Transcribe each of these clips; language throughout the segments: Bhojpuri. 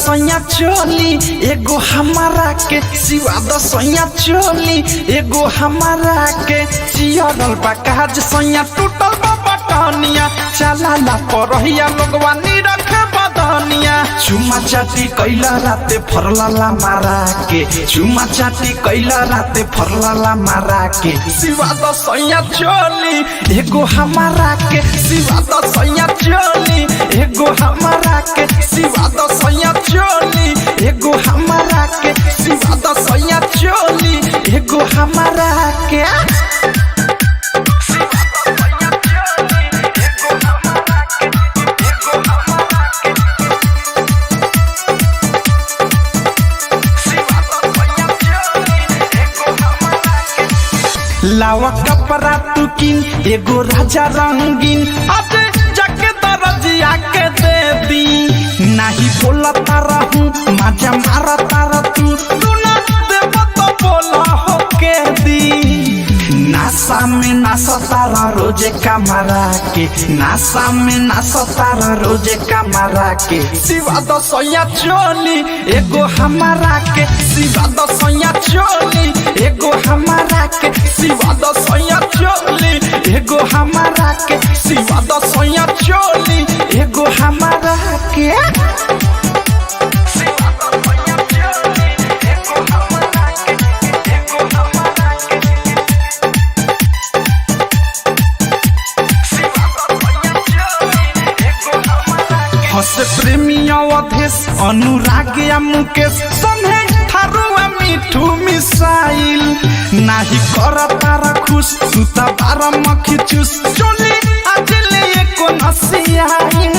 सैया चोली एगो हमारा के सिवा द सैया चोली एगो हमारा के चियरल बा काज सैया टूटल बा बटनिया चला ला परहिया लोगवा नी रखे बदनिया चुमा चाटी कैला राते फरलाला मारा के चुमा चाटी कैला राते फरलाला मारा के सिवा द सैया चोली एगो हमारा के सिवा द सैया चोली एगो हमारा के सिवा द सैया चोली एगो हमारा के सिवा द सैया चोली एगो हमारा के लावा कपड़ा तू किन एगो राजा रंगीन अब जाके दरजिया के दे दी नहीं बोला तारा हूँ मजा मारा तारा तू ना देव तो बोला हो के दी नासा में नासा तारा रोजे कमरा के नासा में नासा तारा रोजे कमरा के सिवा द सैया चोली एगो हमारा के सिवा द सैया चोली एगो हमारा के सिवा द सैया चोली एगो हमारा के सिवा द सैया चोली एगो हमारा के हसे प्रेमिया अधेश अनुराग या मुकेश संगे थारुआ मिठू मिसाइल नाही कर तारा खुश सुता बारा मखी चूस चोली आज ले एको नसियाइल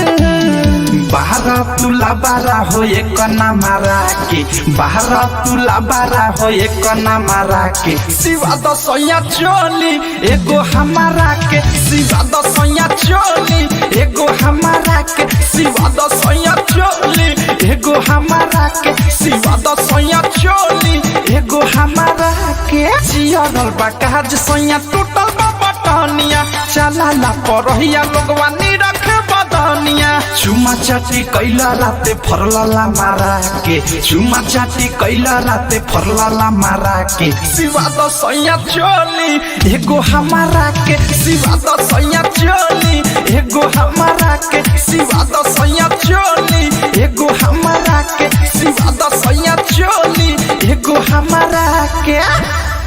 बाहर तुला बारा हो एक ना मारा के बाहर तुला बारा हो एक ना मारा के सिवा द सैया चोली एगो हमारा के सिवा द सैया चोली एगो हमारा के सिवा द सैया चोली एगो हमारा के सिवा द सैया चोली एगो हमारा के चियरल बा काज सैया टूटल बा बटनिया चला ला परहिया लोगवा नी रखे बदनिया चुमा चाटी कैला राते फरलाला मारा के चुमा चाटी कैला राते फरलाला मारा के सिवा द सैया चोली एगो हमारा के सिवा द सैया चोली एगो हमारा के सिवा द सैया चोली एगो हमारा के सिवा द सैया चोली एगो हमारा के